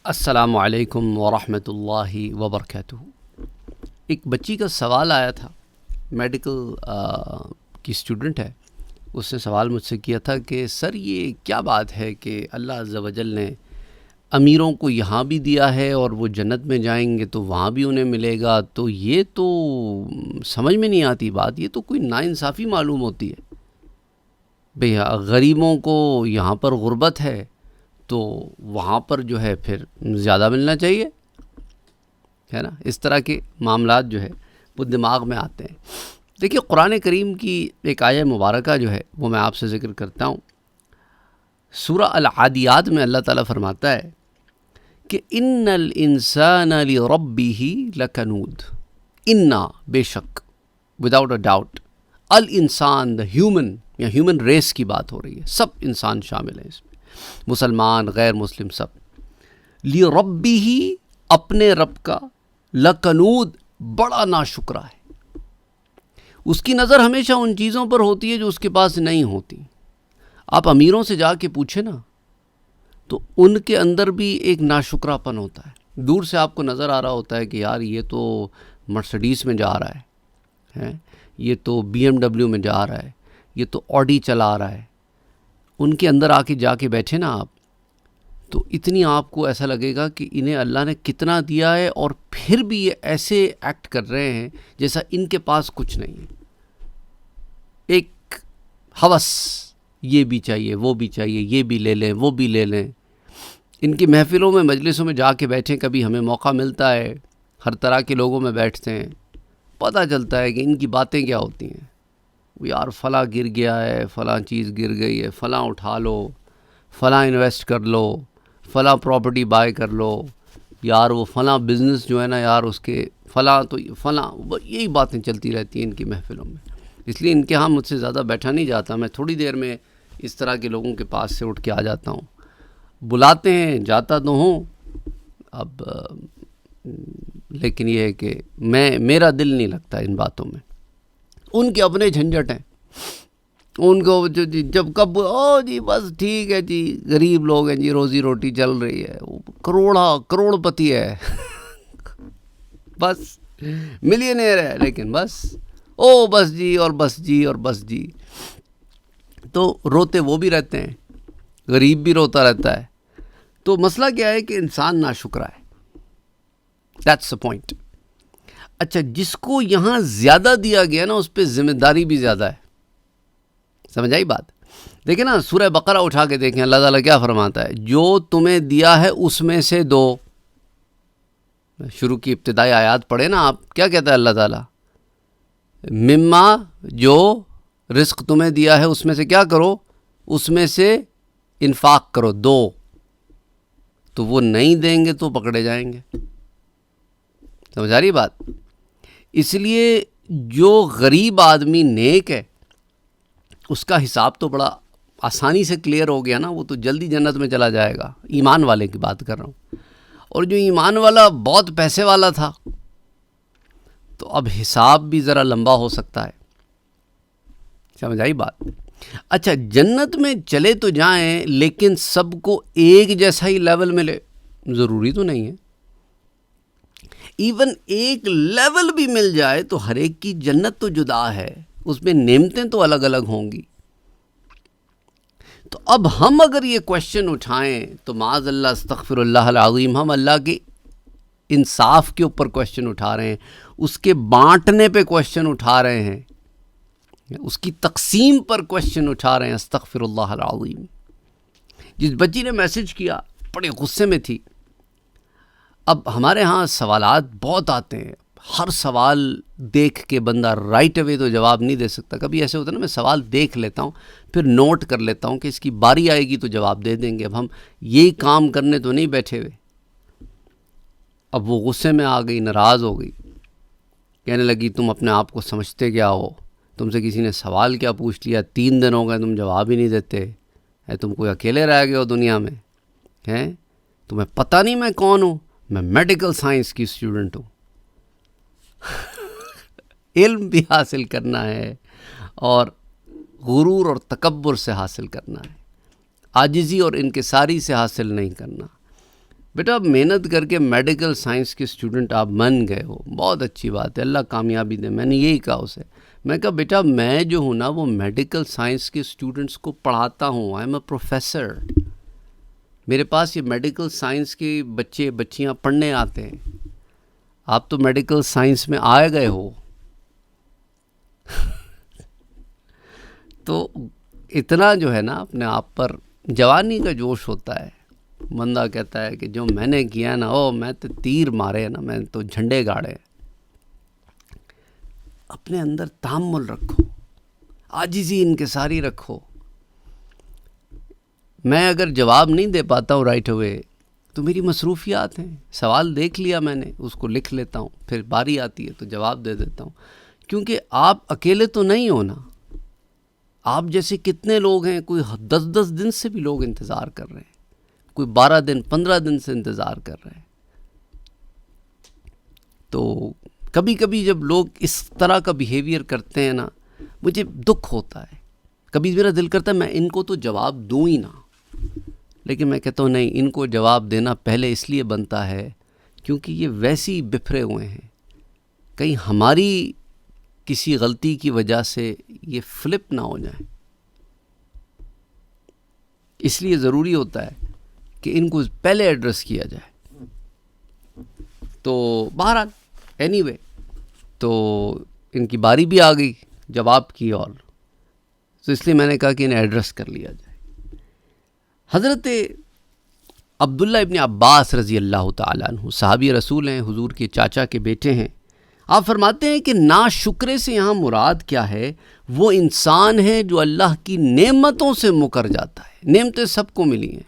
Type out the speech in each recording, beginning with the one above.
السلام علیکم ورحمۃ اللہ وبرکاتہ۔ ایک بچی کا سوال آیا تھا، میڈیکل کی اسٹوڈنٹ ہے، اس نے سوال مجھ سے کیا تھا کہ سر یہ کیا بات ہے کہ اللہ عز و جل نے امیروں کو یہاں بھی دیا ہے اور وہ جنت میں جائیں گے تو وہاں بھی انہیں ملے گا، تو یہ تو سمجھ میں نہیں آتی بات، یہ تو کوئی ناانصافی معلوم ہوتی ہے۔ بھئی غریبوں کو یہاں پر غربت ہے تو وہاں پر جو ہے پھر زیادہ ملنا چاہیے، ہے نا؟ اس طرح کے معاملات جو ہے وہ دماغ میں آتے ہیں۔ دیکھیے قرآن کریم کی ایک آیہ مبارکہ جو ہے وہ میں آپ سے ذکر کرتا ہوں۔ سورہ العادیات میں اللہ تعالیٰ فرماتا ہے کہ ان الانسان لربہ لکنود، انا بے شک، وداؤٹ اے ڈاؤٹ، الانسان دا ہیومن یا ہیومن ریس کی بات ہو رہی ہے، سب انسان شامل ہیں اس میں، مسلمان غیر مسلم سب، لربہ اپنے رب کا، لکنود بڑا ناشکرا ہے۔ اس کی نظر ہمیشہ ان چیزوں پر ہوتی ہے جو اس کے پاس نہیں ہوتی۔ آپ امیروں سے جا کے پوچھیں نا تو ان کے اندر بھی ایک ناشکرا پن ہوتا ہے۔ دور سے آپ کو نظر آ رہا ہوتا ہے کہ یار یہ تو مرسڈیز میں جا رہا ہے، یہ تو بی ایم ڈبلیو میں جا رہا ہے، یہ تو آڈی چلا رہا ہے۔ ان کے اندر آ کے جا کے بیٹھے نا آپ تو اتنی آپ کو ایسا لگے گا کہ انہیں اللہ نے کتنا دیا ہے اور پھر بھی یہ ایسے ایکٹ کر رہے ہیں جیسا ان کے پاس کچھ نہیں ہے۔ ایک ہوس، یہ بھی چاہیے، وہ بھی چاہیے، یہ بھی لے لیں، وہ بھی لے لیں۔ ان کی محفلوں میں مجلسوں میں جا کے بیٹھیں، کبھی ہمیں موقع ملتا ہے، ہر طرح کے لوگوں میں بیٹھتے ہیں، پتہ چلتا ہے کہ ان کی باتیں کیا ہوتی ہیں۔ یار فلاں گر گیا ہے، فلاں چیز گر گئی ہے، فلاں اٹھا لو، فلاں انویسٹ کر لو، فلاں پراپرٹی بائی کر لو، یار وہ فلاں بزنس جو ہے نا یار اس کے فلاں تو فلاں، یہی باتیں چلتی رہتی ہیں ان کی محفلوں میں۔ اس لیے ان کے ہاں مجھ سے زیادہ بیٹھا نہیں جاتا، میں تھوڑی دیر میں اس طرح کے لوگوں کے پاس سے اٹھ کے آ جاتا ہوں۔ بلاتے ہیں جاتا تو ہوں اب، لیکن یہ ہے کہ میرا دل نہیں لگتا ان باتوں میں۔ ان کے اپنے جھنجٹ ہیں، ان کو جب کب جی بس ٹھیک ہے جی، غریب لوگ ہیں جی، روزی روٹی چل رہی ہے، وہ کروڑ پتی ہے بس ملینئر ہے، لیکن بس بس جی اور بس جی اور بس جی، تو روتے وہ بھی رہتے ہیں، غریب بھی روتا رہتا ہے۔ تو مسئلہ کیا ہے کہ انسان ناشکرا ہے، دیٹس the point۔ اچھا، جس کو یہاں زیادہ دیا گیا نا اس پہ ذمہ داری بھی زیادہ ہے، سمجھ آئی بات؟ دیکھیں نا سورہ بقرہ اٹھا کے دیکھیں، اللہ تعالیٰ کیا فرماتا ہے؟ جو تمہیں دیا ہے اس میں سے دو۔ شروع کی ابتدائی آیات پڑھیں نا آپ، کیا کہتا ہے اللہ تعالیٰ؟ مما، جو رزق تمہیں دیا ہے اس میں سے کیا کرو؟ اس میں سے انفاق کرو، دو۔ تو وہ نہیں دیں گے تو پکڑے جائیں گے، سمجھ آ رہی بات؟ اس لیے جو غریب آدمی نیک ہے اس کا حساب تو بڑا آسانی سے کلیئر ہو گیا نا، وہ تو جلدی جنت میں چلا جائے گا، ایمان والے کی بات کر رہا ہوں۔ اور جو ایمان والا بہت پیسے والا تھا تو اب حساب بھی ذرا لمبا ہو سکتا ہے، سمجھ آئی بات؟ اچھا، جنت میں چلے تو جائیں لیکن سب کو ایک جیسا ہی لیول ملے ضروری تو نہیں ہے۔ ایون ایک لیول بھی مل جائے تو ہر ایک کی جنت تو جدا ہے، اس میں نعمتیں تو الگ الگ ہوں گی۔ تو اب ہم اگر یہ کوشچن اٹھائیں تو معاذ اللہ، استغفر اللہ العظیم، ہم اللہ کے انصاف کے اوپر کوشچن اٹھا رہے ہیں، اس کے بانٹنے پہ کوشچن اٹھا رہے ہیں، اس کی تقسیم پر کوشچن اٹھا رہے ہیں، استغفر اللہ العظیم۔ جس بچی نے میسج کیا بڑے غصے میں تھی۔ اب ہمارے ہاں سوالات بہت آتے ہیں، ہر سوال دیکھ کے بندہ رائٹ اوے تو جواب نہیں دے سکتا۔ کبھی ایسے ہوتا ہے نا، میں سوال دیکھ لیتا ہوں پھر نوٹ کر لیتا ہوں کہ اس کی باری آئے گی تو جواب دے دیں گے، اب ہم یہی کام کرنے تو نہیں بیٹھے ہوئے۔ اب وہ غصے میں آ گئی، ناراض ہو گئی، کہنے لگی تم اپنے آپ کو سمجھتے کیا ہو؟ تم سے کسی نے سوال کیا پوچھ لیا؟ 3 دن ہو گئے تم جواب ہی نہیں دیتے، تم کوئی اکیلے رہ گئے ہو دنیا میں؟ تمہیں پتہ نہیں میں کون ہوں؟ میں میڈیکل سائنس کی اسٹوڈنٹ ہوں۔ علم بھی حاصل کرنا ہے اور غرور اور تکبر سے حاصل کرنا ہے، عاجزی اور انکساری سے حاصل نہیں کرنا۔ بیٹا اب محنت کر کے میڈیکل سائنس کے اسٹوڈنٹ آپ بن گئے ہو، بہت اچھی بات ہے، اللہ کامیابی دے. میں نے یہی کہا اسے، میں کہا بیٹا میں جو ہوں نا وہ میڈیکل سائنس کے اسٹوڈنٹس کو پڑھاتا ہوں، آئی ایم اے پروفیسر. میرے پاس یہ میڈیکل سائنس کے بچے بچیاں پڑھنے آتے ہیں. آپ تو میڈیکل سائنس میں آئے گئے ہو تو اتنا جو ہے نا اپنے آپ پر جوانی کا جوش ہوتا ہے. بندہ کہتا ہے کہ جو میں نے کیا نا، میں تو تیر مارے نا، میں تو جھنڈے گاڑے. اپنے اندر تحمل رکھو، عاجزی انکساری رکھو. میں اگر جواب نہیں دے پاتا ہوں رائٹ اوے تو میری مصروفیات ہیں، سوال دیکھ لیا میں نے، اس کو لکھ لیتا ہوں، پھر باری آتی ہے تو جواب دے دیتا ہوں. کیونکہ آپ اکیلے تو نہیں ہو نا، آپ جیسے کتنے لوگ ہیں، کوئی 10 دن سے بھی لوگ انتظار کر رہے ہیں، کوئی 12 دن 15 دن سے انتظار کر رہے ہیں. تو کبھی کبھی جب لوگ اس طرح کا بیہیویئر کرتے ہیں نا، مجھے دکھ ہوتا ہے. کبھی میرا دل کرتا ہے میں ان کو تو جواب دوں ہی نہ، لیکن میں کہتا ہوں نہیں، ان کو جواب دینا پہلے اس لیے بنتا ہے کیونکہ یہ ویسے ہی بفرے ہوئے ہیں. کہیں ہماری کسی غلطی کی وجہ سے یہ فلپ نہ ہو جائیں، اس لیے ضروری ہوتا ہے کہ ان کو پہلے ایڈریس کیا جائے. تو بہرحال اینی وے، تو ان کی باری بھی آ گئی جواب کی، اور تو اس لیے میں نے کہا کہ انہیں ایڈریس کر لیا جائے. حضرت عبداللہ ابن عباس رضی اللہ تعالیٰ عنہ صحابی رسول ہیں، حضور کے چاچا کے بیٹے ہیں. آپ فرماتے ہیں کہ ناشکرے سے یہاں مراد کیا ہے؟ وہ انسان ہے جو اللہ کی نعمتوں سے مکر جاتا ہے. نعمتیں سب کو ملی ہیں،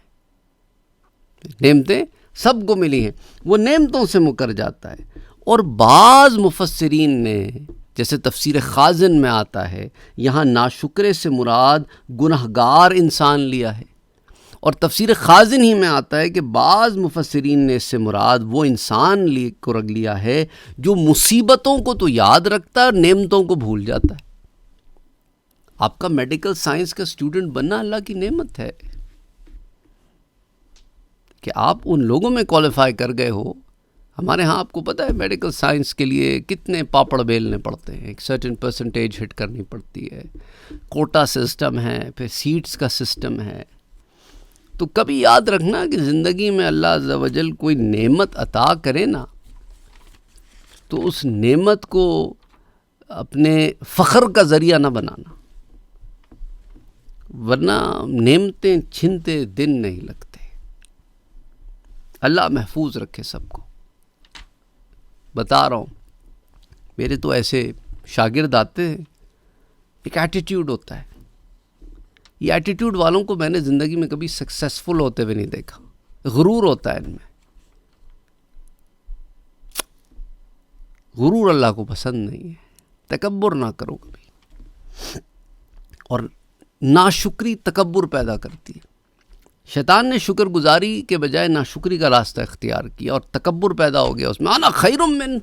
نعمتیں سب کو ملی ہیں، وہ نعمتوں سے مکر جاتا ہے. اور بعض مفسرین نے، جیسے تفسیر خازن میں آتا ہے، یہاں ناشکرے سے مراد گنہگار انسان لیا ہے. اور تفسیر خازن ہی میں آتا ہے کہ بعض مفسرین نے اس سے مراد وہ انسان کو رکھ لیا ہے جو مصیبتوں کو تو یاد رکھتا ہے اور نعمتوں کو بھول جاتا ہے. آپ کا میڈیکل سائنس کا اسٹوڈنٹ بننا اللہ کی نعمت ہے کہ آپ ان لوگوں میں کوالیفائی کر گئے ہو. ہمارے ہاں آپ کو پتہ ہے میڈیکل سائنس کے لیے کتنے پاپڑ بیلنے پڑتے ہیں، ایک سرٹن پرسنٹیج ہٹ کرنی پڑتی ہے، کوٹا سسٹم ہے، پھر سیٹس کا سسٹم ہے. تو کبھی یاد رکھنا کہ زندگی میں اللہ عز و جل کوئی نعمت عطا کرے نا، تو اس نعمت کو اپنے فخر کا ذریعہ نہ بنانا، ورنہ نعمتیں چھنتے دن نہیں لگتے. اللہ محفوظ رکھے سب کو. بتا رہا ہوں، میرے تو ایسے شاگرد آتے ہیں، ایک ایٹیٹیوڈ ہوتا ہے. یہ ایٹیٹیوڈ والوں کو میں نے زندگی میں کبھی سکسیسفل ہوتے ہوئے نہیں دیکھا. غرور ہوتا ہے ان میں، غرور اللہ کو پسند نہیں ہے. تکبر نہ کرو کبھی، اور ناشکری تکبر پیدا کرتی ہے. شیطان نے شکر گزاری کے بجائے ناشکری کا راستہ اختیار کیا اور تکبر پیدا ہو گیا اس میں. انا خیر من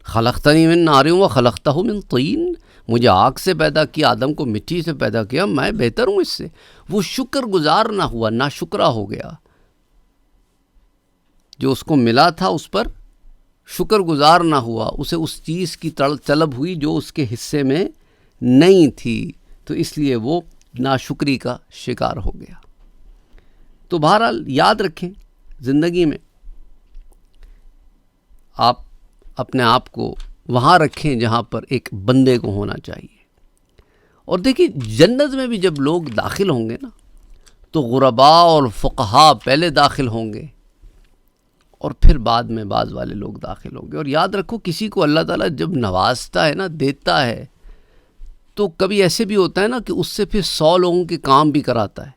خلقتنی من نار و خلقتہ من طین، مجھے آگ سے پیدا کیا، آدم کو مٹی سے پیدا کیا، میں بہتر ہوں اس سے. وہ شکر گزار نہ ہوا، ناشکرا ہو گیا. جو اس کو ملا تھا اس پر شکر گزار نہ ہوا، اسے اس چیز کی طلب ہوئی جو اس کے حصے میں نہیں تھی، تو اس لیے وہ ناشکری کا شکار ہو گیا. تو بہرحال یاد رکھیں، زندگی میں آپ اپنے آپ کو وہاں رکھیں جہاں پر ایک بندے کو ہونا چاہیے. اور دیکھیں جنت میں بھی جب لوگ داخل ہوں گے نا، تو غرباء اور فقہاء پہلے داخل ہوں گے اور پھر بعد میں بعض والے لوگ داخل ہوں گے. اور یاد رکھو، کسی کو اللہ تعالیٰ جب نوازتا ہے نا، دیتا ہے، تو کبھی ایسے بھی ہوتا ہے نا کہ اس سے پھر 100 لوگوں کے کام بھی کراتا ہے.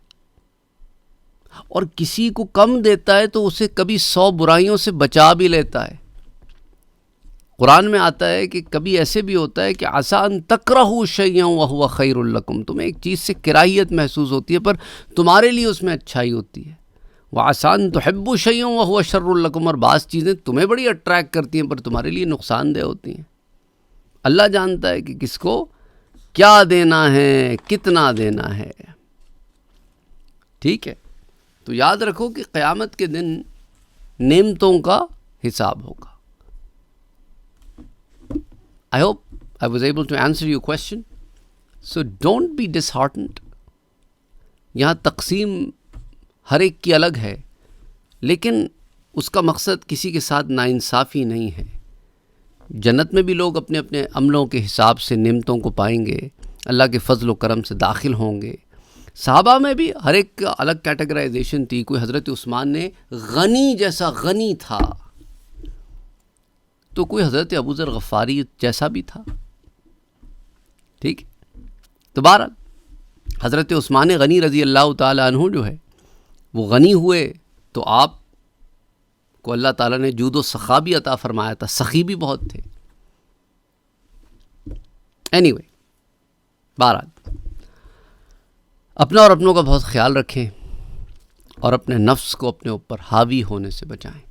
اور کسی کو کم دیتا ہے تو اسے کبھی 100 برائیوں سے بچا بھی لیتا ہے. قرآن میں آتا ہے کہ کبھی ایسے بھی ہوتا ہے کہ عسیٰ ان تکرہوا شیئا وہو خیر لکم، تمہیں ایک چیز سے کراہیت محسوس ہوتی ہے پر تمہارے لیے اس میں اچھائی ہوتی ہے. وعسیٰ ان تحبوا شیئا وہو شر لکم، اور بعض چیزیں تمہیں بڑی اٹریکٹ کرتی ہیں پر تمہارے لیے نقصان دہ ہوتی ہیں. اللہ جانتا ہے کہ کس کو کیا دینا ہے، کتنا دینا ہے. ٹھیک ہے، تو یاد رکھو کہ قیامت کے دن نعمتوں کا حساب ہوگا. I hope I was able to answer your question. So don't be disheartened. یہاں تقسیم ہر ایک کی الگ ہے، لیکن اس کا مقصد کسی کے ساتھ ناانصافی نہیں ہے. جنت میں بھی لوگ اپنے اپنے عملوں کے حساب سے نعمتوں کو پائیں گے، اللہ کے فضل و کرم سے داخل ہوں گے. صحابہ میں بھی ہر ایک کا الگ کیٹیگرائزیشن تھی. کوئی حضرت عثمان نے غنی جیسا غنی تھا، تو کوئی حضرت ابو ذر غفاری جیسا بھی تھا. ٹھیک ہے، تو بہرحال حضرت عثمان غنی رضی اللہ تعالیٰ عنہ جو ہے وہ غنی ہوئے تو آپ کو اللہ تعالیٰ نے جود و سخا بھی عطا فرمایا تھا، سخی بھی بہت تھے. anyway بہرحال اپنا اور اپنوں کا بہت خیال رکھیں اور اپنے نفس کو اپنے اوپر حاوی ہونے سے بچائیں.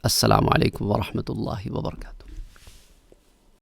السلام علیکم ورحمۃ اللہ وبرکاتہ.